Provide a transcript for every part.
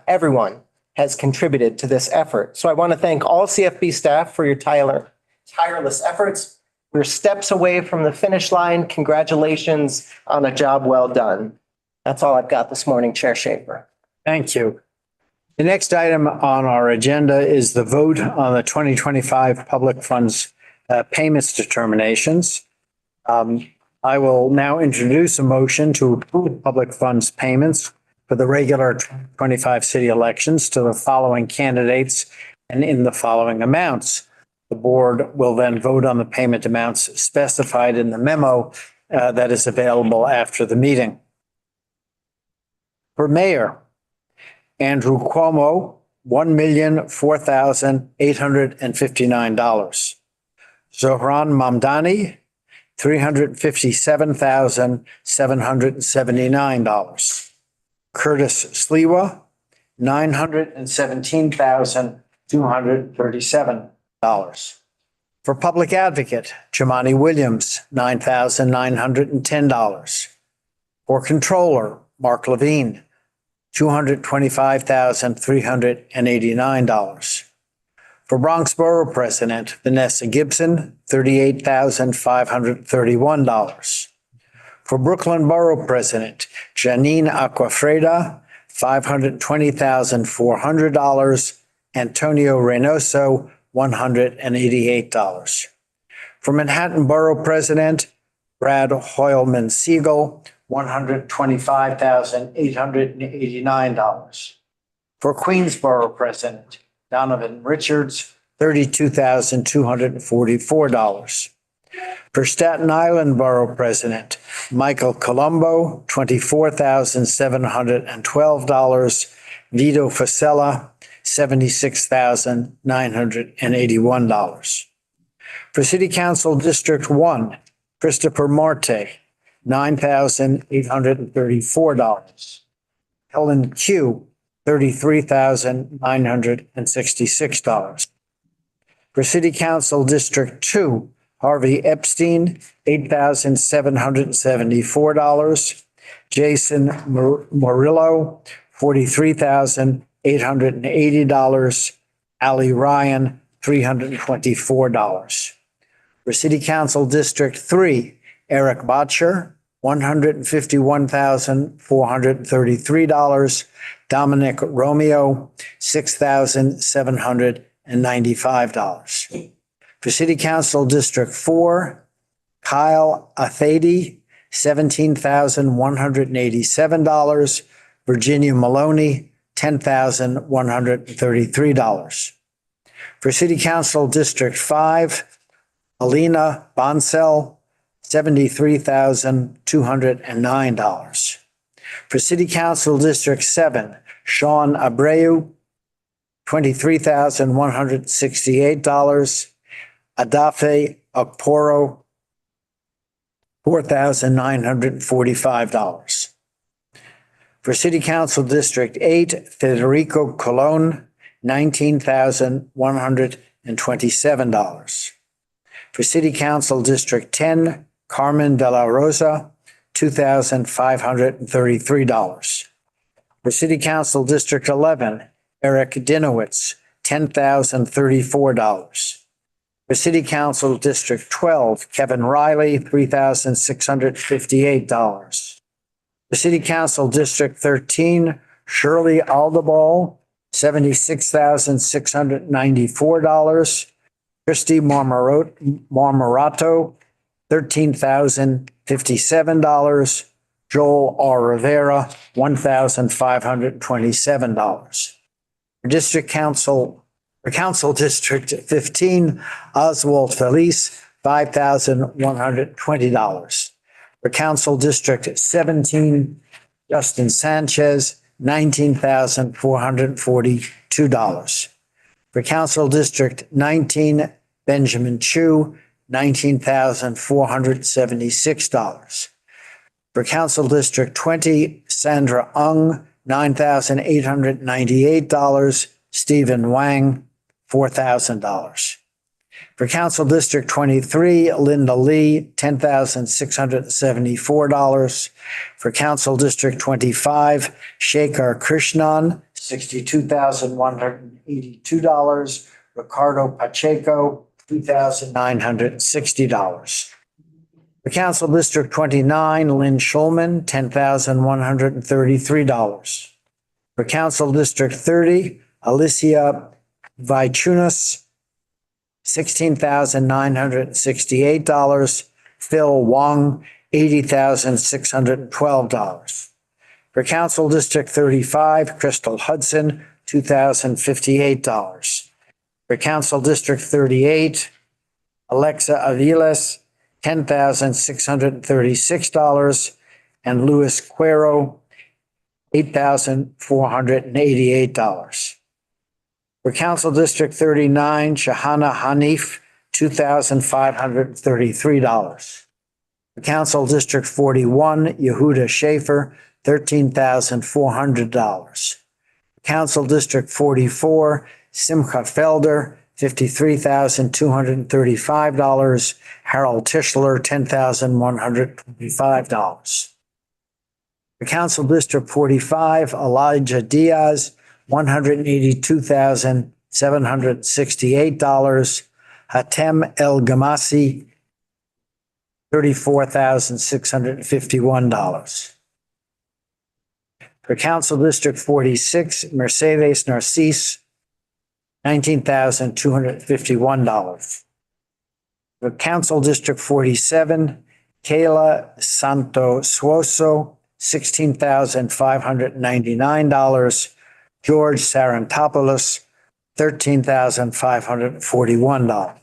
everyone has contributed to this effort. So I want to thank all CFB staff for your tireless efforts. We're steps away from the finish line. Congratulations on a job well done. That's all I've got this morning, Chair Schaefer. Thank you. The next item on our agenda is the vote on the 2025 public funds payments determinations. I will now introduce a motion to approve public funds payments for the regular 2025 city elections to the following candidates and in the following amounts. The board will then vote on the payment amounts specified in the memo that is available after the meeting. For mayor, Andrew Cuomo, $1,004,859. Zohran Mamdani, $357,779. Curtis Sliwa, $917,237. For public advocate, Jamani Williams, $9,910. For controller, Mark Levine, $225,389. For Bronx Borough President, Vanessa Gibson, $38,531. For Brooklyn Borough President, Janine Aquafreda, $520,400. Antonio Reynoso, $188. For Manhattan Borough President, Brad Hoylman Siegel, $125,889. For Queensborough President, Donovan Richards, $32,244. For Staten Island Borough President, Michael Colombo, $24,712. Vito Fasella, $76,981. For City Council District 1, Christopher Marte, $9,834. Helen Q, $33,966. For City Council District 2, Harvey Epstein, $8,774. Jason Murillo, $43,880. Ali Ryan, $324. For City Council District 3, Eric Botcher, $151,433. Dominic Romeo, $6,795. For City Council District 4, Kyle Athady, $17,187. Virginia Maloney, $10,133. For City Council District 5, Alina Bonsell, $73,209. For City Council District 7, Sean Abreu, $23,168. Adafe Okporo, $4,945. For City Council District 8, Federico Colon, $19,127. For City Council District 10, Carmen De La Rosa, $2,533. For City Council District 11, Eric Dinowitz, $10,034. For City Council District 12, Kevin Riley, $3,658. For City Council District 13, Shirley Aldeball, $76,694. Christy Marmorato, $13,057. Joel R. Rivera, $1,527. For Council District 15, Oswald Felice, $5,120. For Council District 17, Justin Sanchez, $19,442. For Council District 19, Benjamin Chu, $19,476. For Council District 20, Sandra Ung, $9,898. Stephen Wang, $4,000. For Council District 23, Linda Lee, $10,674. For Council District 25, Shekhar Krishnan, $62,182. Ricardo Pacheco, $2,960. For Council District 29, Lynn Schulman, $10,133. For Council District 30, Alicia Vichunas, $16,968. Phil Wong, $80,612. For Council District 35, Crystal Hudson, $2,058. For Council District 38, Alexa Aviles, $10,636. And Luis Cuero, $8,488. For Council District 39, Shahana Hanif, $2,533. For Council District 41, Yehuda Schaefer, $13,400. Council District 44, Simcha Felder, $53,235. Harold Tischler, $10,125. For Council District 45, Elijah Diaz, $182,768. Hatem El Gamasi, $34,651. For Council District 46, Mercedes Narcisse, $19,251. For Council District 47, Kayla Santo Suoso, $16,599. George Sarantopoulos, $13,541.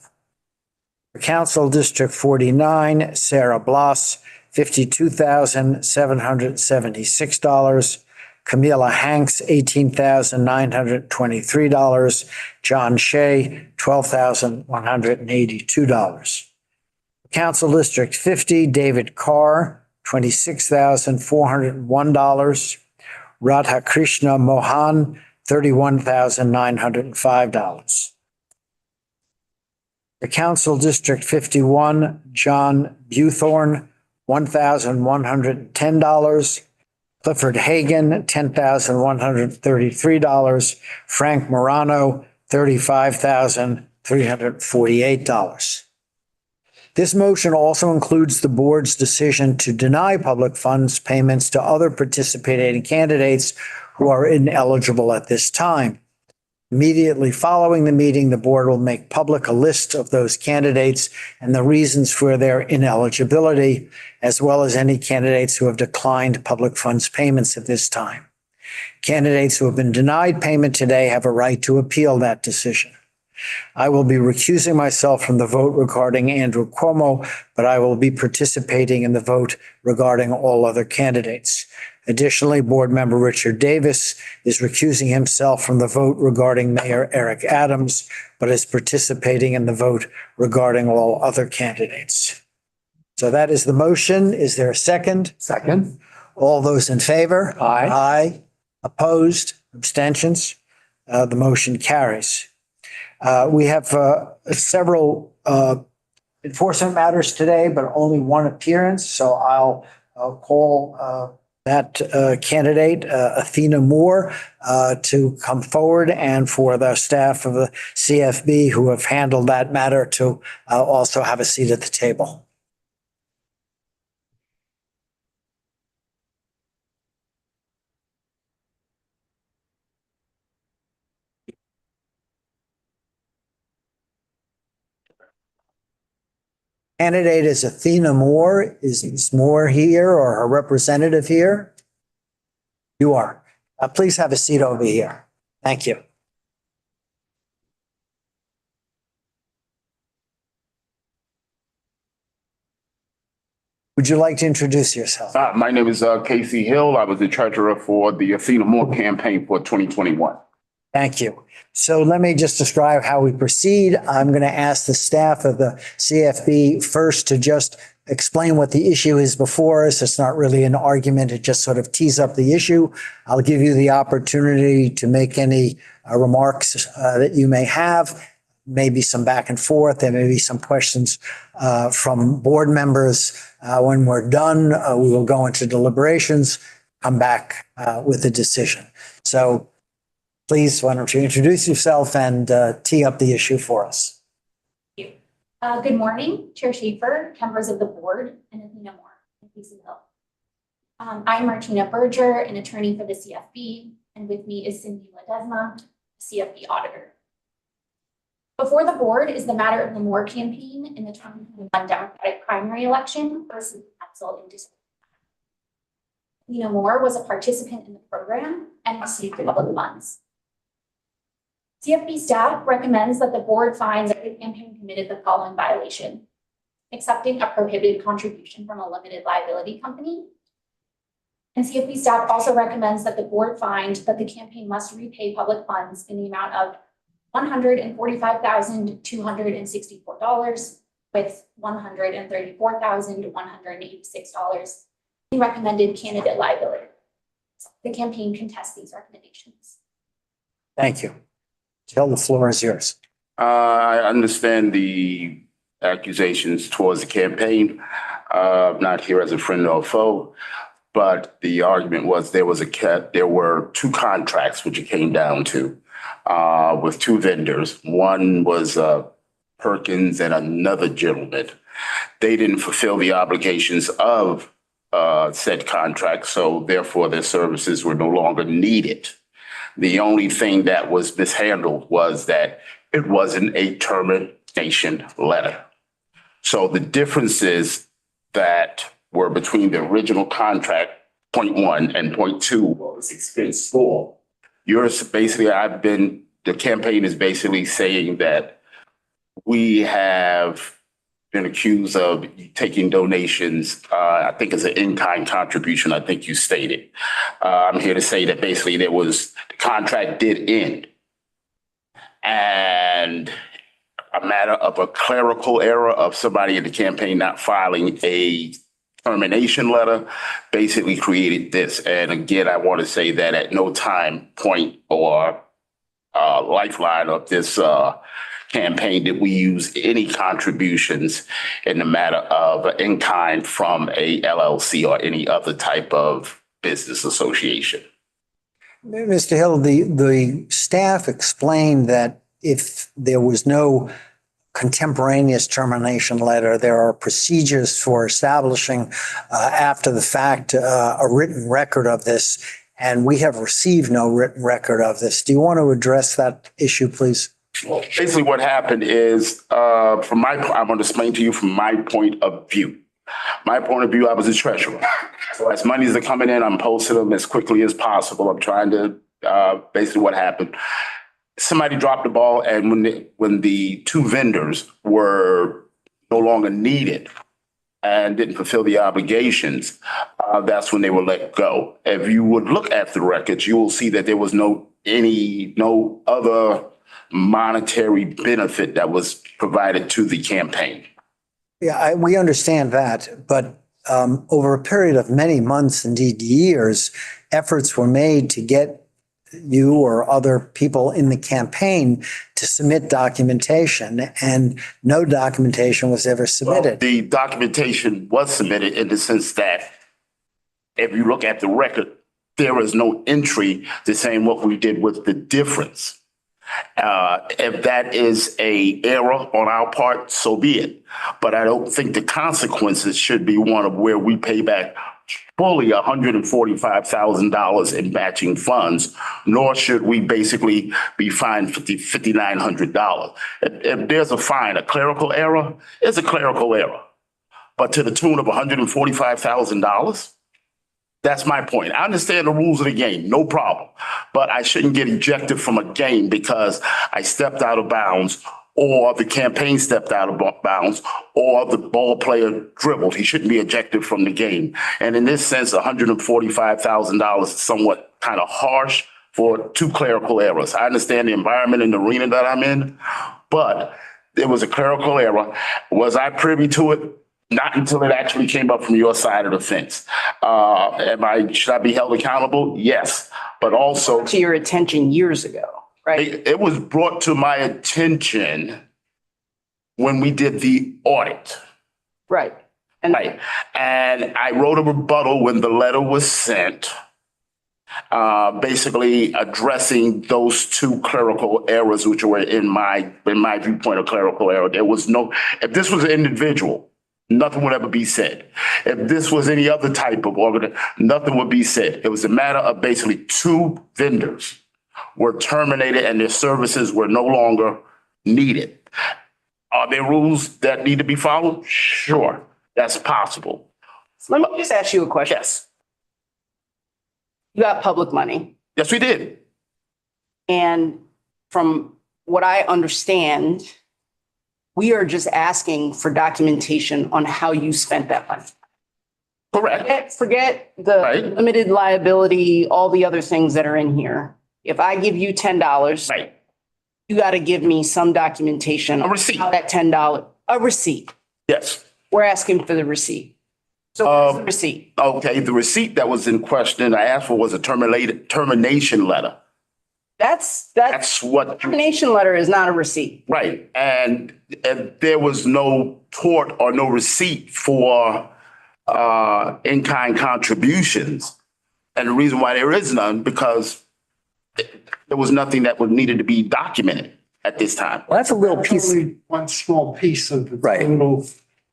For Council District 49, Sarah Bloss, $52,776. Camila Hanks, $18,923. John Shea, $12,182. Council District 50, David Carr, $26,401. Radhakrishna Mohan, $31,905. For Council District 51, John Buthorn, $1,110. Clifford Hagan, $10,133. Frank Morano, $35,348. This motion also includes the board's decision to deny public funds payments to other participating candidates who are ineligible at this time. Immediately following the meeting, the board will make public a list of those candidates and the reasons for their ineligibility, as well as any candidates who have declined public funds payments at this time. Candidates who have been denied payment today have a right to appeal that decision. I will be recusing myself from the vote regarding Andrew Cuomo, but I will be participating in the vote regarding all other candidates. Additionally, Board Member Richard Davis is recusing himself from the vote regarding Mayor Eric Adams, but is participating in the vote regarding all other candidates. So that is the motion. Is there a second? Second. All those in favor? Aye. Aye. Opposed? Abstentions? The motion carries. We have several enforcement matters today, but only one appearance. So I'll call that candidate, Athena Moore, to come forward, and for the staff of the CFB who have handled that matter to also have a seat at the table. Candidate is Athena Moore. Is Moore here, or her representative here? You are. Please have a seat over here. Thank you. Would you like to introduce yourself? My name is Casey Hill. I was the treasurer for the Athena Moore campaign for 2021. Thank you. So let me just describe how we proceed. I'm going to ask the staff of the CFB first to just explain what the issue is before us. It's not really an argument. It just sort of tees up the issue. I'll give you the opportunity to make any remarks that you may have, maybe some back and forth. There may be some questions from board members. When we're done, we will go into deliberations, come back with a decision. So Please, why don't you introduce yourself and tee up the issue for us? Thank you. Good morning, Chair Schaefer, members of the board, and Athena Moore, and Casey Hill. I'm Martina Berger, an attorney for the CFB, and with me is Cindy Ledesma, CFB auditor. Before the board is the matter of the Moore campaign in the 2021 Democratic primary election versus council in district. Athena Moore was a participant in the program and received public funds. CFB staff recommends that the board finds that the campaign committed the following violation: accepting a prohibited contribution from a limited liability company. And CFB staff also recommends that the board find that the campaign must repay public funds in the amount of $145,264 with $134,186 in recommended candidate liability. The campaign contests these recommendations. Thank you. Jill, the floor is yours. I understand the accusations towards the campaign. Not here as a friend or foe, but the argument was there were two contracts which it came down to with two vendors. One was Perkins and another gentleman. They didn't fulfill the obligations of said contract, so therefore their services were no longer needed. The only thing that was mishandled was that it wasn't a termination letter. So the differences that were between the original contract, point one, and point two was expense four. Yours, basically, the campaign is basically saying that we have been accused of taking donations. I think it's an in-kind contribution, I think you stated. I'm here to say that basically the contract did end. And a matter of a clerical error of somebody in the campaign not filing a termination letter basically created this. And again, I want to say that at no time, point, or lifeline of this campaign did we use any contributions in the matter of in-kind from a LLC or any other type of business association. Mr. Hill, the staff explained that if there was no contemporaneous termination letter, there are procedures for establishing after the fact a written record of this, and we have received no written record of this. Do you want to address that issue, please? Well, basically what happened is, I'm going to explain to you from my point of view. My point of view, I was a treasurer. So as monies are coming in, I'm posting them as quickly as possible. I'm trying to, basically what happened. Somebody dropped the ball, and when the two vendors were no longer needed and didn't fulfill the obligations, that's when they were let go. If you would look at the records, you will see that there was no other monetary benefit that was provided to the campaign. Yeah, we understand that, but over a period of many months, indeed years, efforts were made to get you or other people in the campaign to submit documentation, and no documentation was ever submitted. Well, the documentation was submitted in the sense that if you look at the record, there is no entry to saying what we did with the difference. If that is an error on our part, so be it. But I don't think the consequences should be one of where we pay back fully $145,000 in matching funds, nor should we basically be fined $5,900. If there's a fine, a clerical error, it's a clerical error. But to the tune of $145,000, that's my point. I understand the rules of the game, no problem. But I shouldn't get ejected from a game because I stepped out of bounds, or the campaign stepped out of bounds, or the ball player dribbled. He shouldn't be ejected from the game. And in this sense, $145,000 is somewhat kind of harsh for two clerical errors. I understand the environment and the arena that I'm in, but there was a clerical error. Was I privy to it? Not until it actually came up from your side of the fence. Should I be held accountable? Yes, but also to your attention years ago, right? it was brought to my attention when we did the audit. Right. Right. And I wrote a rebuttal when the letter was sent. basically addressing those two clerical errors, which were in my viewpoint, a clerical error. There was no, if this was an individual, nothing would ever be said. If this was any other type of organ, nothing would be said. It was a matter of basically two vendors were terminated and their services were no longer needed. Are there rules that need to be followed? Sure, that's possible. Let me just ask you a question. Yes, You got public money, yes, we did. and from what I understand, we are just asking for documentation on how you spent that money. Correct. Forget the Right. limited liability, all the other things that are in here. If I give you $10, Right. you got to give me some documentation. A receipt. How that $10, a receipt. Yes. We're asking for the receipt. So where's the receipt? Okay, the receipt that was in question, I asked for was a termination letter. That's What, termination letter is not a receipt. right. And there was no tort or no receipt for in-kind contributions. And the reason why there is none, because there was nothing that was needed to be documented at this time. Well, that's a little That's piece. only one small piece of the Right. total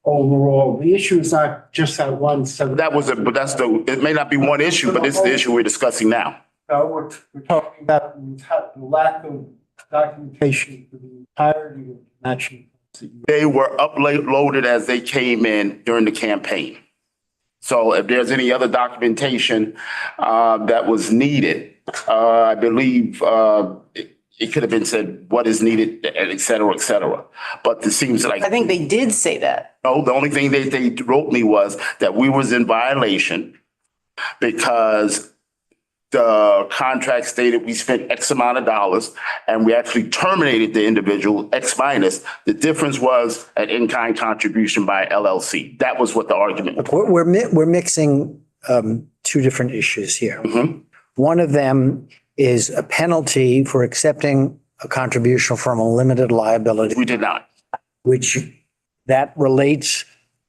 overall. The issue is not just that one. But that's it may not be one issue, but it's the issue we're discussing now. We're talking about the lack of documentation for the entirety of the matching. They were uploaded as they came in during the campaign. So if there's any other documentation that was needed, I believe it could have been said what is needed, et cetera, et cetera. But it seems like, I think they did say that. no, the only thing they wrote me was that we was in violation because the contract stated we spent X amount of dollars and we actually terminated the individual X minus. The difference was an in-kind contribution by LLC. That was what the argument was. Look, we're mixing two different issues here. Mhm. One of them is a penalty for accepting a contribution from a limited liability, We did not. which that relates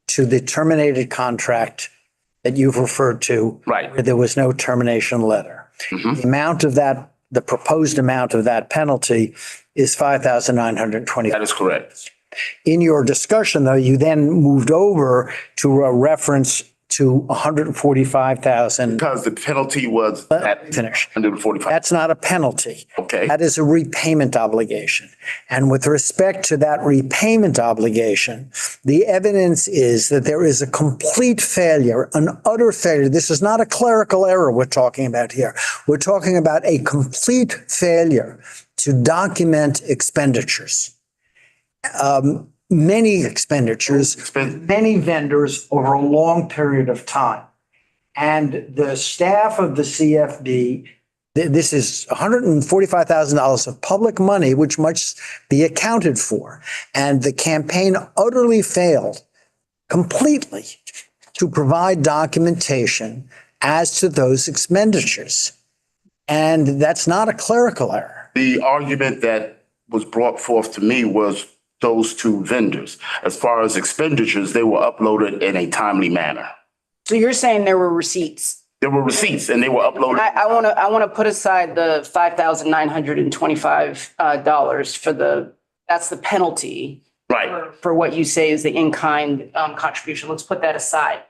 to the terminated contract that you've referred to. Right. Where there was no termination letter. Mhm. The amount of that, the proposed amount of that penalty is $5,920. That is correct. In your discussion, though, you then moved over to a reference to 145,000. Because the penalty was at Finish. 145. That's not a penalty. Okay. That is a repayment obligation. And with respect to that repayment obligation, the evidence is that there is a complete failure, an utter failure. This is not a clerical error we're talking about here. We're talking about a complete failure to document expenditures. Many expenditures, many vendors over a long period of time. And the staff of the CFB, this is $145,000 of public money, which must be accounted for. And the campaign utterly failed completely to provide documentation as to those expenditures. And that's not a clerical error. The argument that was brought forth to me was those two vendors. As far as expenditures, they were uploaded in a timely manner. So you're saying there were receipts? There were receipts and they were uploaded. I want to put aside the $5,925 for that's the penalty Right. for what you say is the in-kind contribution. Let's put that aside.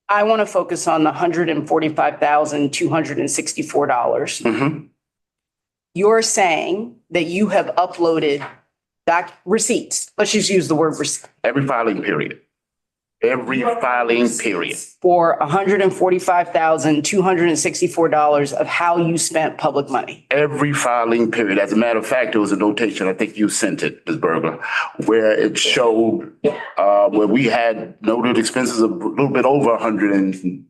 I want to focus on the $145,264. Mhm. You're saying that you have uploaded receipts. Let's just use the word receipt. Every filing period. Every filing period. For $145,264 of how you spent public money. Every filing period. As a matter of fact, there was a notation, I think you sent it, Ms. Berger, where it showed where we had noted expenses of a little bit over 100 and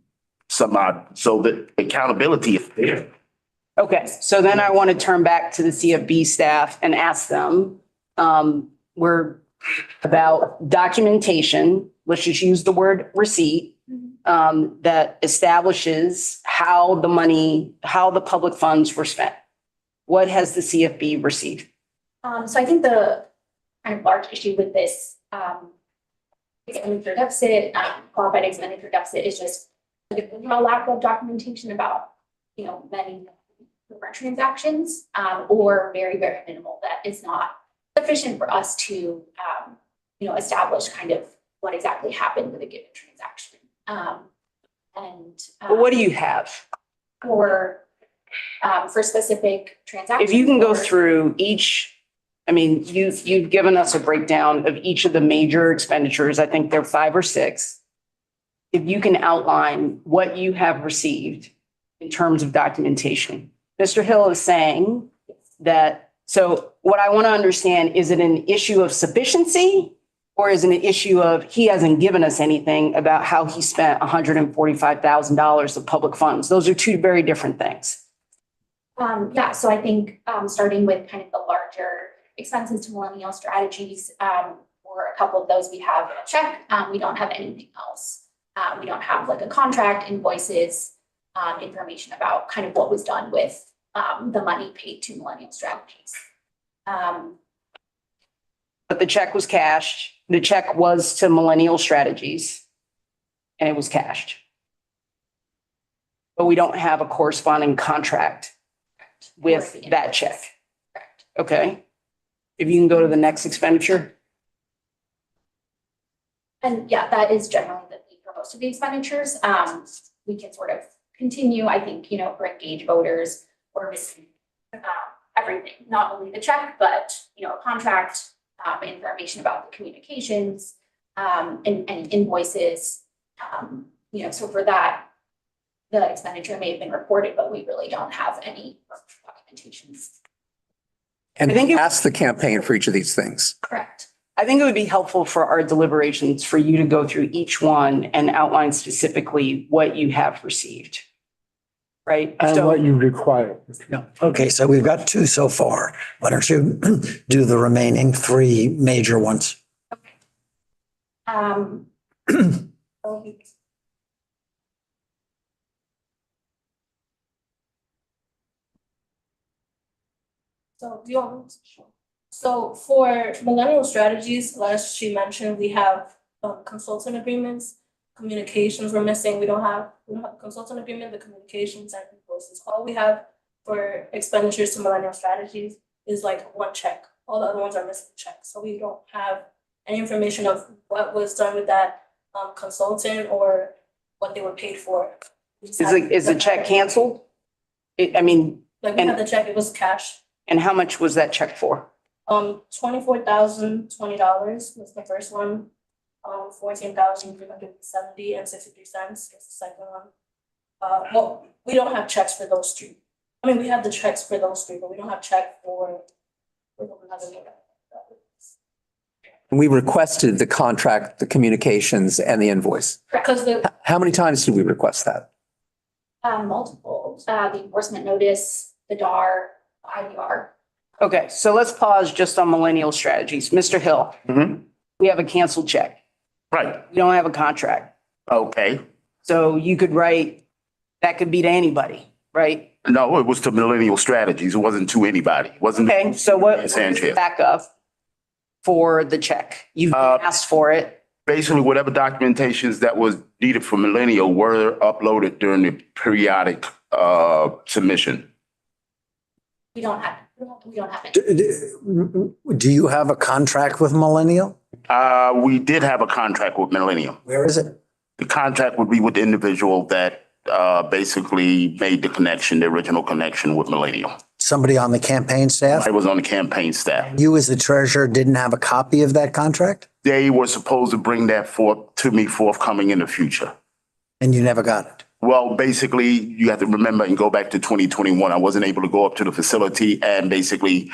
some odd. So the accountability is there. Okay, so then I want to turn back to the CFB staff and ask them, we're about documentation, let's just use the word receipt, that establishes how the public funds were spent. What has the CFB received? So I think the kind of large issue with this expenditure deficit, qualified expenditure deficit is just like an overall lack of documentation about many different transactions, or very, very minimal that is not sufficient for us to, establish kind of what exactly happened with a given transaction. But what do you have? For specific transactions. If you can go or- through each, I mean, you've given us a breakdown of each of the major expenditures. I think there are 5 or 6. If you can outline what you have received in terms of documentation. Mr. Hill is saying that, so what I want to understand, is it an issue of sufficiency? Or is it an issue of he hasn't given us anything about how he spent $145,000 of public funds? Those are 2 very different things. Yeah, so I think starting with kind of the larger expenses to millennial strategies, for a couple of those, we have a check. We don't have anything else. We don't have like a contract, invoices, information about kind of what was done with the money paid to millennial strategies. But the check was cashed. The check was to Millennial Strategies and it was cashed. But we don't have a corresponding contract with that check. Correct. Okay. If you can go to the next expenditure. And yeah, that is generally the need for most of the expenditures. We can sort of continue, I think, for engaged voters, or missing everything, not only the check, but, a contract, information about the communications, and invoices. So for that, the expenditure may have been reported, but we really don't have any documentations. And I think it- ask the campaign for each of these things. Correct. I think it would be helpful for our deliberations for you to go through each one and outline specifically what you have received. Right? And So- what you require. Yeah. Okay, so we've got 2 so far. Why don't you do the remaining 3 major ones? Um, So do you want to? So for millennial strategies, as she mentioned, we have consultant agreements, communications we're missing. We don't have a consultant agreement, the communications and invoices. All we have for expenditures to millennial strategies is like 1 check. All the other ones are missing checks. So we don't have any information of what was done with that consultant or what they were paid for. Is the check canceled? Like we have the check, it was cash. And how much was that check for? $24,020 was the first one. 14,370 and 63 cents is the second one. Well, we don't have checks for those 2. I mean, we have the checks for those 3, but we don't have check for another one. We requested the contract, the communications, and the invoice. Because How many times did we request that? multiple, the enforcement notice, the DAR, the IDR. Okay, so let's pause just on millennial strategies. Mr. Hill, we have a canceled check. Right. We don't have a contract. Okay. So you could write, that could be to anybody, right? No, it was to Millennial Strategies. It wasn't to anybody. It wasn't. Okay, so what was the Sanchez. backup for the check? You've asked for it. Basically, whatever documentations that was needed for Millennial were uploaded during the periodic submission. We don't have it. Do you have a contract with Millennial? We did have a contract with Millennium. Where is it? The contract would be with the individual that basically made the connection, the original connection with Millennium. Somebody on the campaign staff? I was on the campaign staff. You as the treasurer didn't have a copy of that contract? They were supposed to bring that forth to me forthcoming in the future. And you never got it? Well, basically, you have to remember and go back to 2021. I wasn't able to go up to the facility and basically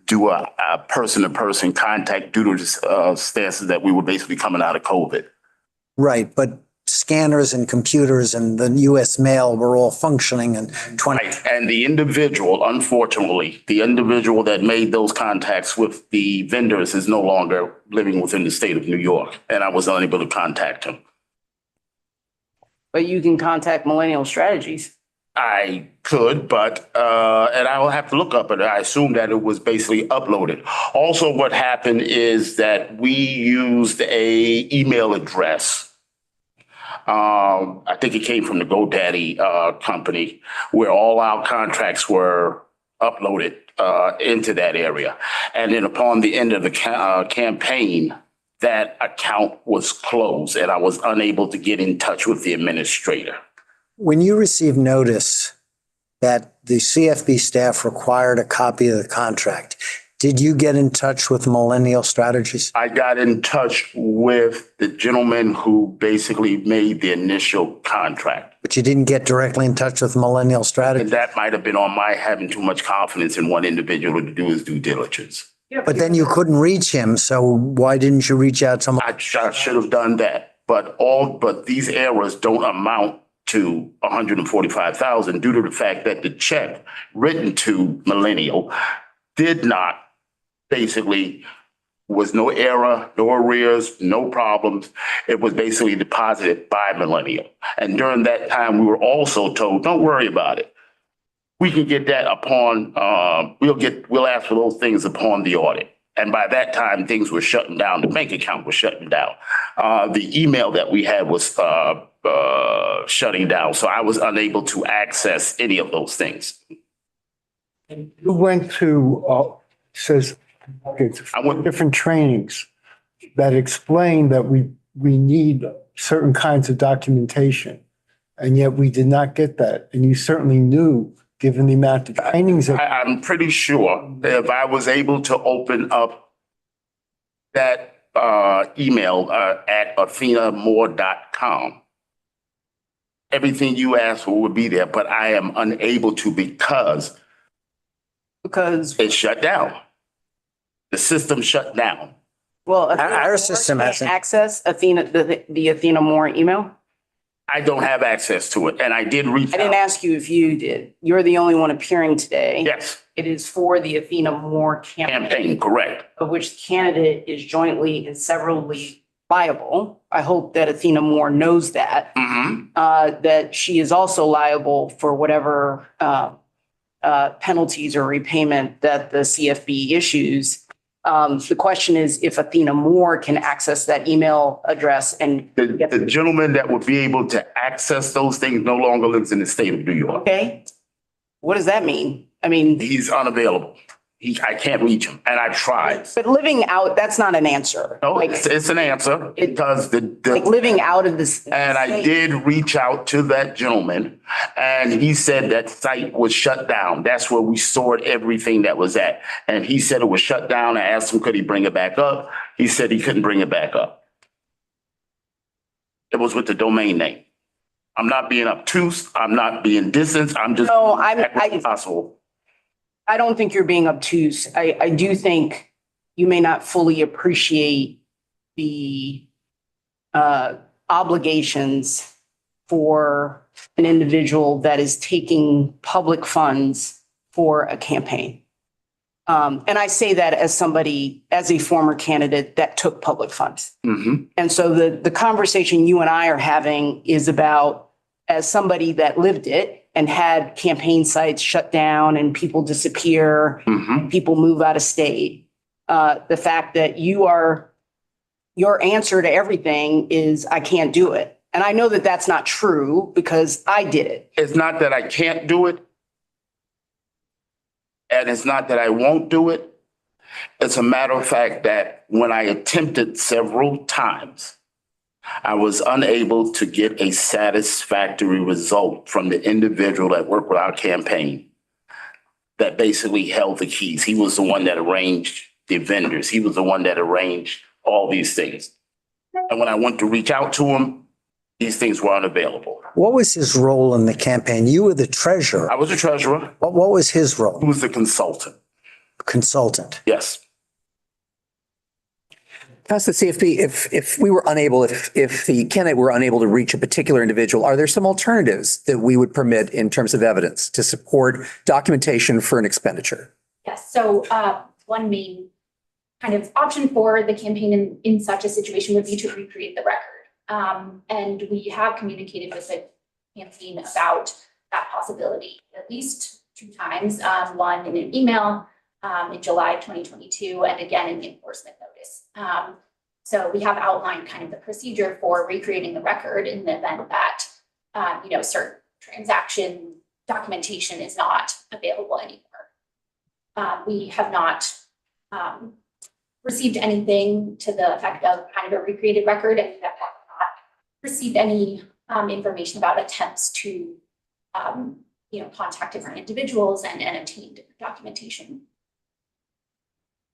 do a person-to-person contact due to the stances that we were basically coming out of COVID. Right, but scanners and computers and the US mail were all functioning in 20. Right. And the individual, unfortunately, the individual that made those contacts with the vendors is no longer living within the state of New York, and I was unable to contact him. But you can contact Millennial Strategies. I could, but, and I will have to look up, but I assume that it was basically uploaded. Also, what happened is that we used a email address I think it came from the GoDaddy company, where all our contracts were uploaded into that area. And then upon the end of the campaign, that account was closed and I was unable to get in touch with the administrator. When you received notice that the CFB staff required a copy of the contract, did you get in touch with Millennial Strategies? I got in touch with the gentleman who basically made the initial contract. But you didn't get directly in touch with Millennial And Strategies? that might have been on my having too much confidence in one individual to do his due diligence. But then you couldn't reach him, so why didn't you reach out to? I should have done that, but these errors don't amount to 145,000 due to the fact that the check written to Millennial did not basically was no error, no arrears, no problems. It was basically deposited by Millennial. And during that time, we were also told, don't worry about it. We can get that upon, we'll ask for those things upon the audit. And by that time, things were shutting down. The bank account was shutting down. The email that we had was shutting down. So I was unable to access any of those things. You went to, says, okay, I went- different trainings that explain that we need certain kinds of documentation. And yet we did not get that. And you certainly knew, given the amount of trainings that I'm pretty sure that if I was able to open up that email at athenamore.com, everything you asked for would be there, but I am unable to because it shut down. The system shut down. Well, Our system hasn't. access the Athena Moore email. I don't have access to it, and I did reach I didn't out. ask you if you did. You're the only one appearing today. Yes, It is for the Athena Moore campaign, correct. of which the candidate is jointly and severally liable. I hope that Athena Moore knows that, that she is also liable for whatever penalties or repayment that the CFB issues. The question is if Athena Moore can access that email address and get The gentleman that would be able to access those things no longer lives in the state of New York. okay. What does that mean? I mean, He's unavailable. I can't reach him, and I tried. but living out, that's not an answer. No, Like, it's an answer because like living out of this. and I did reach out to that gentleman and he said that site was shut down. That's where we stored everything that was at. And he said it was shut down. I asked him, could he bring it back up? He said he couldn't bring it back up. It was with the domain name. I'm not being obtuse. I'm not being distant. I'm just. No, Possible. I don't think you're being obtuse. I do think you may not fully appreciate the obligations for an individual that is taking public funds for a campaign. And I say that as somebody, as a former candidate that took public funds. And so the conversation you and I are having is about, as somebody that lived it and had campaign sites shut down and people disappear, people move out of state. The fact that your answer to everything is, I can't do it. And I know that that's not true because I did it. It's not that I can't do it. And it's not that I won't do it. It's a matter of fact that when I attempted several times, I was unable to get a satisfactory result from the individual that worked with our campaign that basically held the keys. He was the one that arranged the vendors. He was the one that arranged all these things. And when I went to reach out to him, these things were unavailable. What was his role in the campaign? You were the treasurer. I was the treasurer. What was his role? He was the consultant. Consultant. Yes. Ask the CFP, if we were unable, if the candidate were unable to reach a particular individual, are there some alternatives that we would permit in terms of evidence to support documentation for an expenditure? Yes, so one main kind of option for the campaign in such a situation would be to recreate the record. And we have communicated with the campaign about that possibility at least 2 times, one in an email in July 2022 and again in the enforcement notice. So we have outlined kind of the procedure for recreating the record in the event that, certain transaction documentation is not available anymore. We have not received anything to the effect of kind of a recreated record, and we have not received any information about attempts to, contact different individuals and obtain documentation.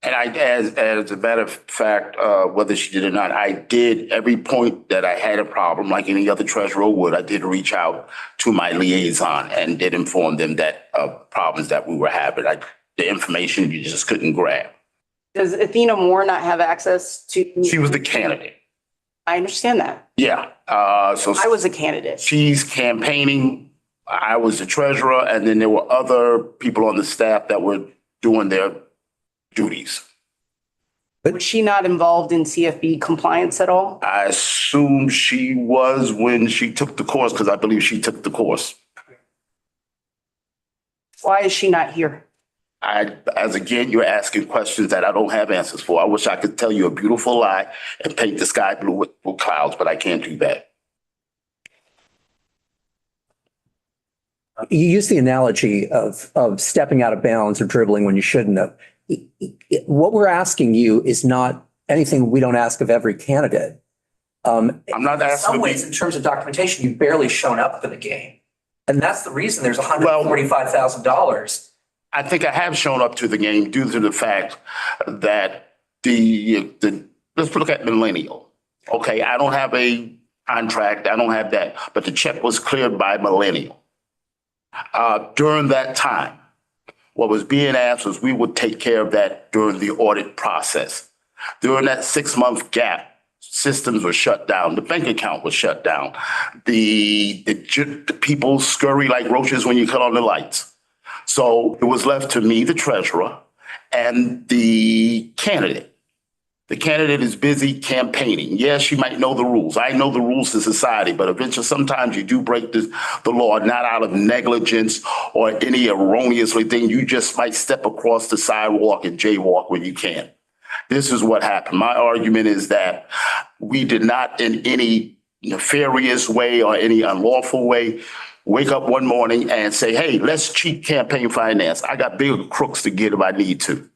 And as a matter of fact, whether she did or not, I did every point that I had a problem, like any other treasurer would. I did reach out to my liaison and did inform them that problems that we were having, the information you just couldn't grab. Does Athena Moore not have access to? She was the candidate. I understand that. Yeah. So I was a candidate. she's campaigning. I was the treasurer, and then there were other people on the staff that were doing their duties. Was she not involved in CFB compliance at all? I assume she was when she took the course, because I believe she took the course. Why is she not here? As again, you're asking questions that I don't have answers for. I wish I could tell you a beautiful lie and paint the sky blue with clouds, but I can't do that. You use the analogy of stepping out of bounds or dribbling when you shouldn't have. What we're asking you is not anything we don't ask of every candidate. I'm not In asking some to ways, be, in terms of documentation, you've barely shown up for the game. And that's the reason there's $145,000. I think I have shown up to the game due to the fact that let's look at Millennial. Okay, I don't have a contract, I don't have that, but the check was cleared by Millennial. During that time, what was being asked was we would take care of that during the audit process. During that 6-month gap, systems were shut down. The bank account was shut down. The people scurry like roaches when you cut on the lights. So it was left to me, the treasurer, and the candidate. The candidate is busy campaigning. Yes, she might know the rules. I know the rules to society, but eventually sometimes you do break the law, not out of negligence or any erroneously thing. You just might step across the sidewalk and jaywalk when you can. This is what happened. My argument is that we did not in any nefarious way or any unlawful way wake up one morning and say, hey, let's cheat campaign finance. I got bigger crooks to get if I need to.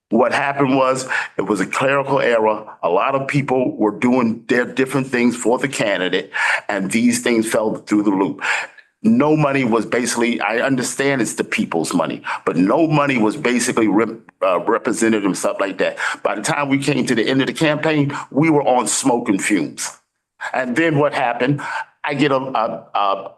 What happened was it was a clerical error. A lot of people were doing their different things for the candidate, and these things fell through the loop. No money was basically, I understand it's the people's money, but no money was basically represented and stuff like that. By the time we came to the end of the campaign, we were on smoke and fumes. And then what happened? I get a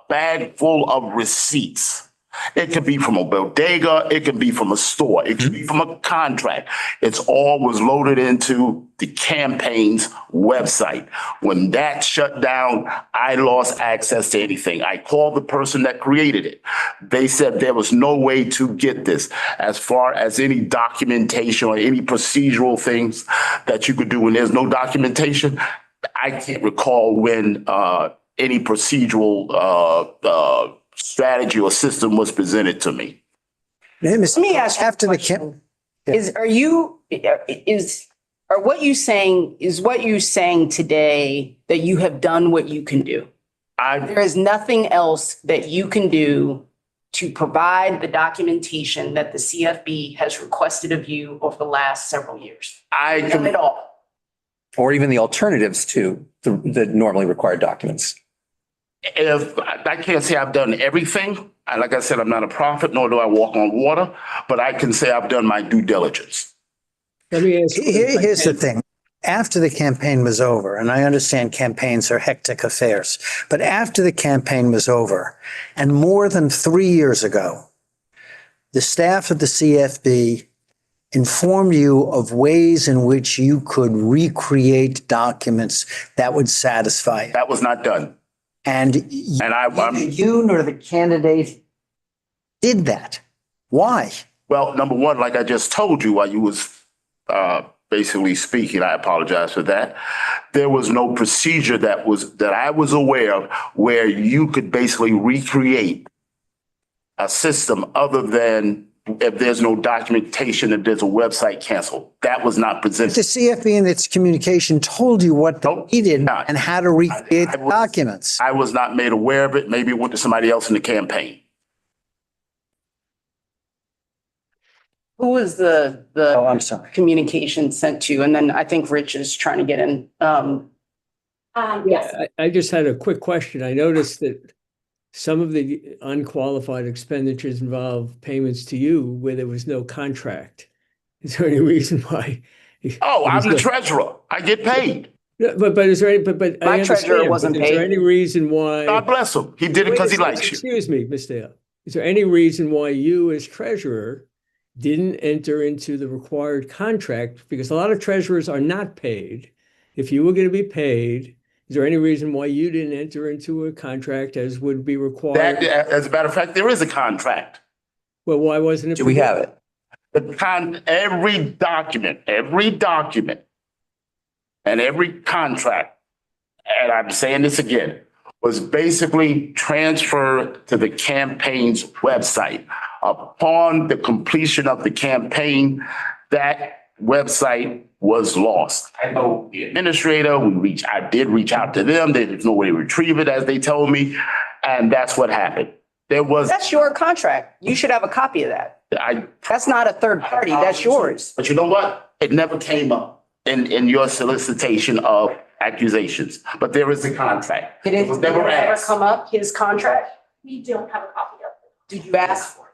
bag full of receipts. It could be from a bodega, it could be from a store, it could be from a contract. It's all was loaded into the campaign's website. When that shut down, I lost access to anything. I called the person that created it. They said there was no way to get this as far as any documentation or any procedural things that you could do when there's no documentation. I can't recall when any procedural strategy or system was presented to me. Let me ask you After a the question. camp, What you saying today that you have done what you can do? There is nothing else that you can do to provide the documentation that the CFB has requested of you over the last several years? None at all. Or even the alternatives to the normally required documents. If I can't say I've done everything, like I said, I'm not a prophet, nor do I walk on water, but I can say I've done my due diligence. Let me ask. Here's the thing. After the campaign was over, and I understand campaigns are hectic affairs, but after the campaign was over, and more than 3 years ago, the staff of the CFB informed you of ways in which you could recreate documents that would satisfy you. That was not done. And neither you nor the candidate did that. Why? Well, number one, like I just told you while you was basically speaking, I apologize for that. There was no procedure that I was aware of where you could basically recreate a system other than if there's no documentation, if there's a website canceled. That was not The presented. CFB in its communication told you what they Nope. needed Not. and how to recreate the I was- documents. I was not made aware of it. Maybe it went to somebody else in the campaign. Who was Oh, the I'm sorry. communication sent to? And then I think Rich is trying to get in. Yes, I just had a quick question. I noticed that some of the unqualified expenditures involve payments to you where there was no contract. Is there any reason why? Oh, I'm the treasurer. I get paid. No, but is there any, but My I treasurer understand, wasn't but is there paid. any reason why? God bless him. He did it because he likes you. Excuse me, Mr. Dale. Is there any reason why you as treasurer didn't enter into the required contract? Because a lot of treasurers are not paid. If you were going to be paid, is there any reason why you didn't enter into a contract as would be required? That, as a matter of fact, there is a contract. Well, why wasn't it? Do we have it? Every document, and every contract, and I'm saying this again, was basically transferred to the campaign's website. Upon the completion of the campaign, that website was lost. I know the administrator, I did reach out to them. There's no way to retrieve it, as they told me, and that's what happened. That's your contract. You should have a copy of that. That's not a third party. That's yours. But you know what? It never came up in your solicitation of accusations, but there is a contract. Did it was never ever asked. come up, his contract? we don't have a copy of it. Did you ask for it?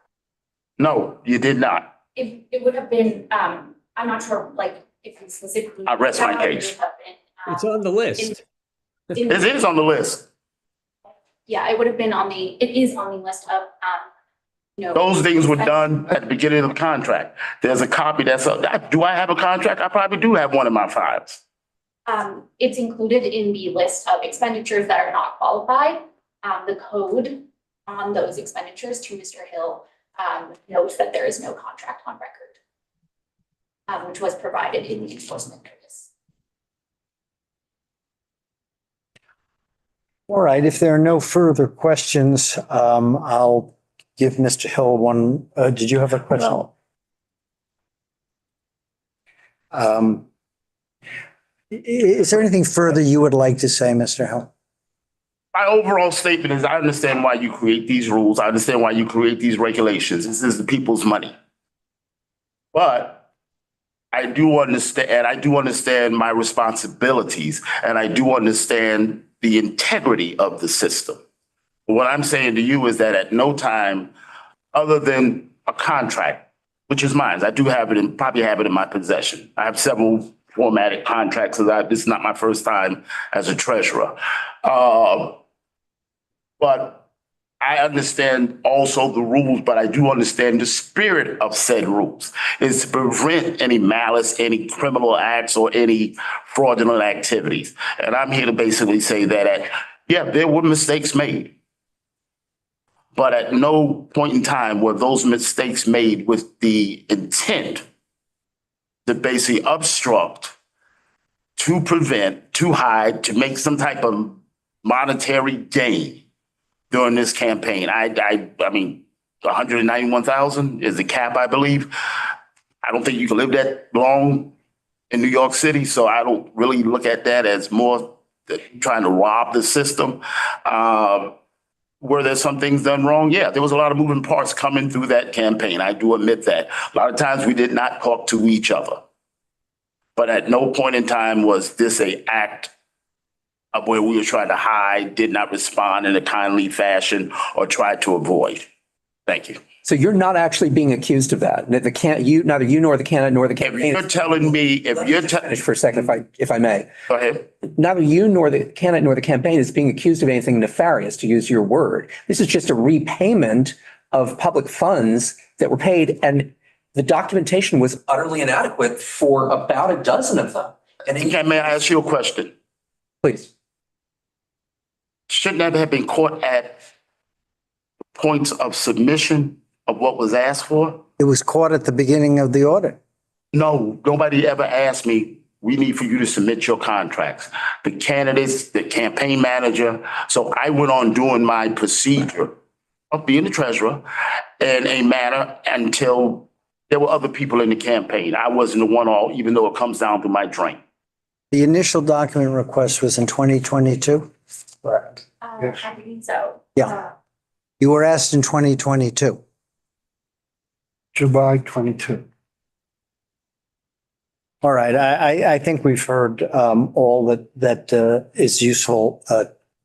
No, you did not. It would have been, I'm not sure, like, if you specifically. I rest my That would case. have been, It's on the list. in- It is on the list. Yeah, it would have been it is on the list of, Those things were done at the beginning of the contract. There's a copy do I have a contract? I probably do have one in my files. It's included in the list of expenditures that are not qualified. The code on those expenditures to Mr. Hill notes that there is no contract on record, which was provided in the enforcement notice. All right, if there are no further questions, I'll give Mr. Hill one. Did you have a question? No. Is there anything further you would like to say, Mr. Hill? My overall statement is I understand why you create these rules. I understand why you create these regulations. This is the people's money. But I do understand my responsibilities, and I do understand the integrity of the system. What I'm saying to you is that at no time, other than a contract, which is mine, I do have it and probably have it in my possession. I have several formatted contracts, so this is not my first time as a treasurer. But I understand also the rules, but I do understand the spirit of said rules is to prevent any malice, any criminal acts, or any fraudulent activities. And I'm here to basically say that, there were mistakes made. But at no point in time were those mistakes made with the intent to basically obstruct, to prevent, to hide, to make some type of monetary gain during this campaign. I mean, 191,000 is the cap, I believe. I don't think you can live that long in New York City, so I don't really look at that as more trying to rob the system. Were there some things done wrong? Yeah, there was a lot of moving parts coming through that campaign. I do admit that. A lot of times we did not talk to each other. But at no point in time was this an act of where we were trying to hide, did not respond in a kindly fashion, or tried to avoid. Thank you. So you're not actually being accused of that. Neither you nor the candidate nor the If campaign. you're telling me, Finish for a second, if I may. go ahead. Neither you nor the candidate nor the campaign is being accused of anything nefarious, to use your word. This is just a repayment of public funds that were paid, and the documentation was utterly inadequate for about a dozen of them. And Okay, may I ask you a question? please. Shouldn't that have been caught at points of submission of what was asked for? It was caught at the beginning of the audit. No, nobody ever asked me, we need for you to submit your contracts. The candidates, the campaign manager. So I went on doing my procedure of being the treasurer in a manner until there were other people in the campaign. I wasn't the one all, even though it comes down to my drink. The initial document request was in 2022? Correct. I believe so. Yeah. You were asked in 2022. July 22. All right, I think we've heard all that is useful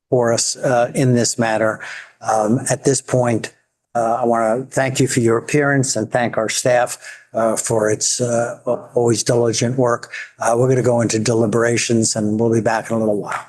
for us in this matter. At this point, I want to thank you for your appearance and thank our staff for its always diligent work. We're going to go into deliberations and we'll be back in a little while.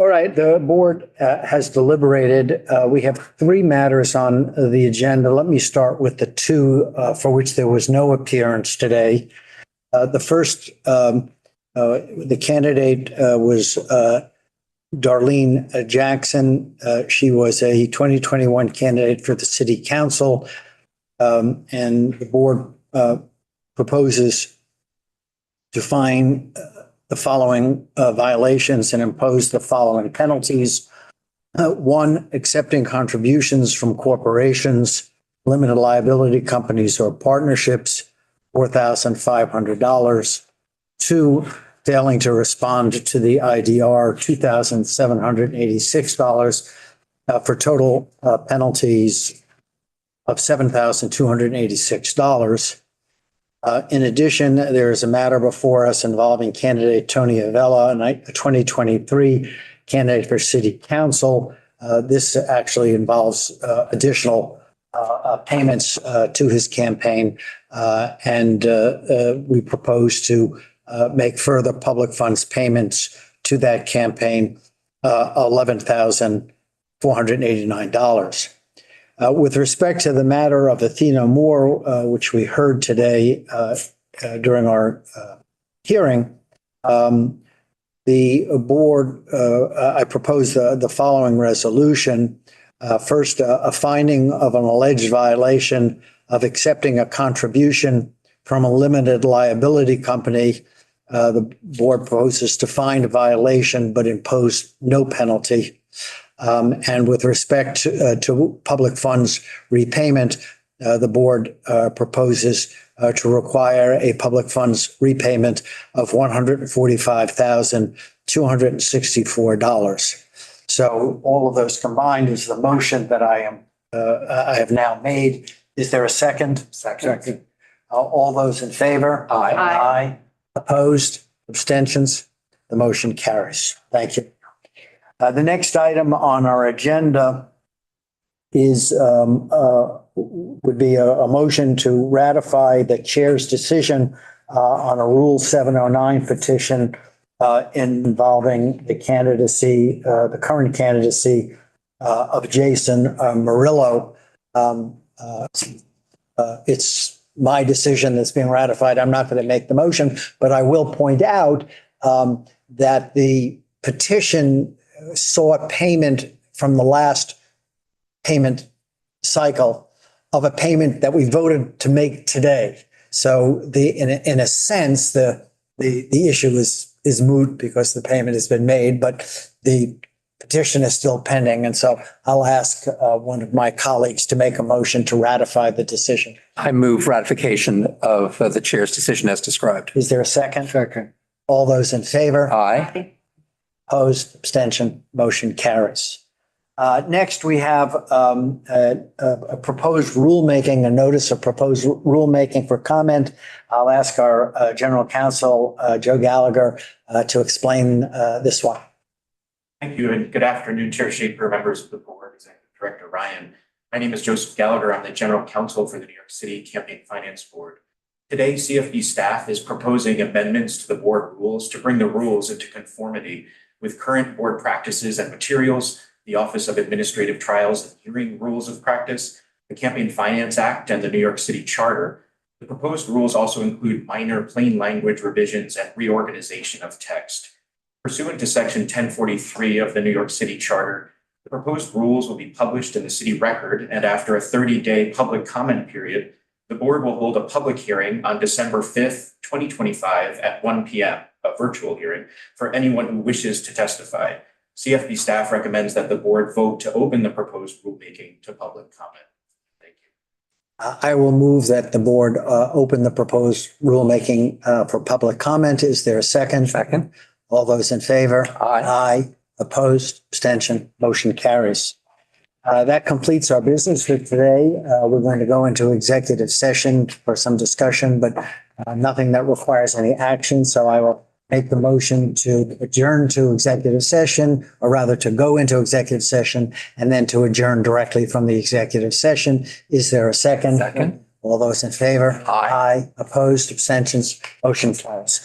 All right, the board has deliberated. We have three matters on the agenda. Let me start with the two for which there was no appearance today. The first, the candidate was Darlene Jackson. She was a 2021 candidate for the city council. And the board proposes to fine the following violations and impose the following penalties. One, accepting contributions from corporations, limited liability companies, or partnerships, $4,500. Two, failing to respond to the IDR, $2,786, for total penalties of $7,286. In addition, there is a matter before us involving candidate Tony Avella, a 2023 candidate for city council. This actually involves additional payments to his campaign. And we propose to make further public funds payments to that campaign, $11,489. With respect to the matter of Athena Moore, which we heard today during our hearing, the board, I propose the following resolution. First, a finding of an alleged violation of accepting a contribution from a limited liability company. The board proposes to find a violation but impose no penalty. And with respect to public funds repayment, the board proposes to require a public funds repayment of $145,264. So all of those combined is the motion that I have now made. Is there a second? Second. All those in favor? Aye. Aye. Opposed? Abstentions? The motion carries. Thank you. The next item on our agenda is would be a motion to ratify the chair's decision on a Rule 709 petition involving the candidacy, the current candidacy of Jason Murillo. It's my decision that's being ratified. I'm not going to make the motion, but I will point out that the petition sought payment from the last payment cycle of a payment that we voted to make today. So in a sense, the issue is moot because the payment has been made, but the petition is still pending. And so I'll ask one of my colleagues to make a motion to ratify the decision. I move ratification of the chair's decision as described. Is there a second? Second. All those in favor? Aye. Opposed, abstention, motion carries. Next, we have a proposed rulemaking, a notice of proposed rulemaking for comment. I'll ask our general counsel, Joe Gallagher, to explain this one. Thank you, and good afternoon, Chair Schaefer, members of the board, Executive Director Ryan. My name is Joseph Gallagher. I'm the general counsel for the New York City Campaign Finance Board. Today, CFB staff is proposing amendments to the board rules to bring the rules into conformity with current board practices and materials, the Office of Administrative Trials and Hearing Rules of Practice, the Campaign Finance Act, and the New York City Charter. The proposed rules also include minor plain language revisions and reorganization of text. Pursuant to Section 1043 of the New York City Charter, the proposed rules will be published in the city record, and after a 30-day public comment period, the board will hold a public hearing on December 5th, 2025 at 1 p.m., a virtual hearing, for anyone who wishes to testify. CFB staff recommends that the board vote to open the proposed rulemaking to public comment. Thank you. I will move that the board open the proposed rulemaking for public comment. Is there a second? Second. All those in favor? Aye. Aye. Opposed? Abstention? Motion carries. That completes our business for today. We're going to go into executive session for some discussion, but nothing that requires any action. So I will make the motion to adjourn to executive session, or rather to go into executive session and then to adjourn directly from the executive session. Is there a second? Second. All those in favor? Aye. Aye. Opposed? Abstentions? Motion carries.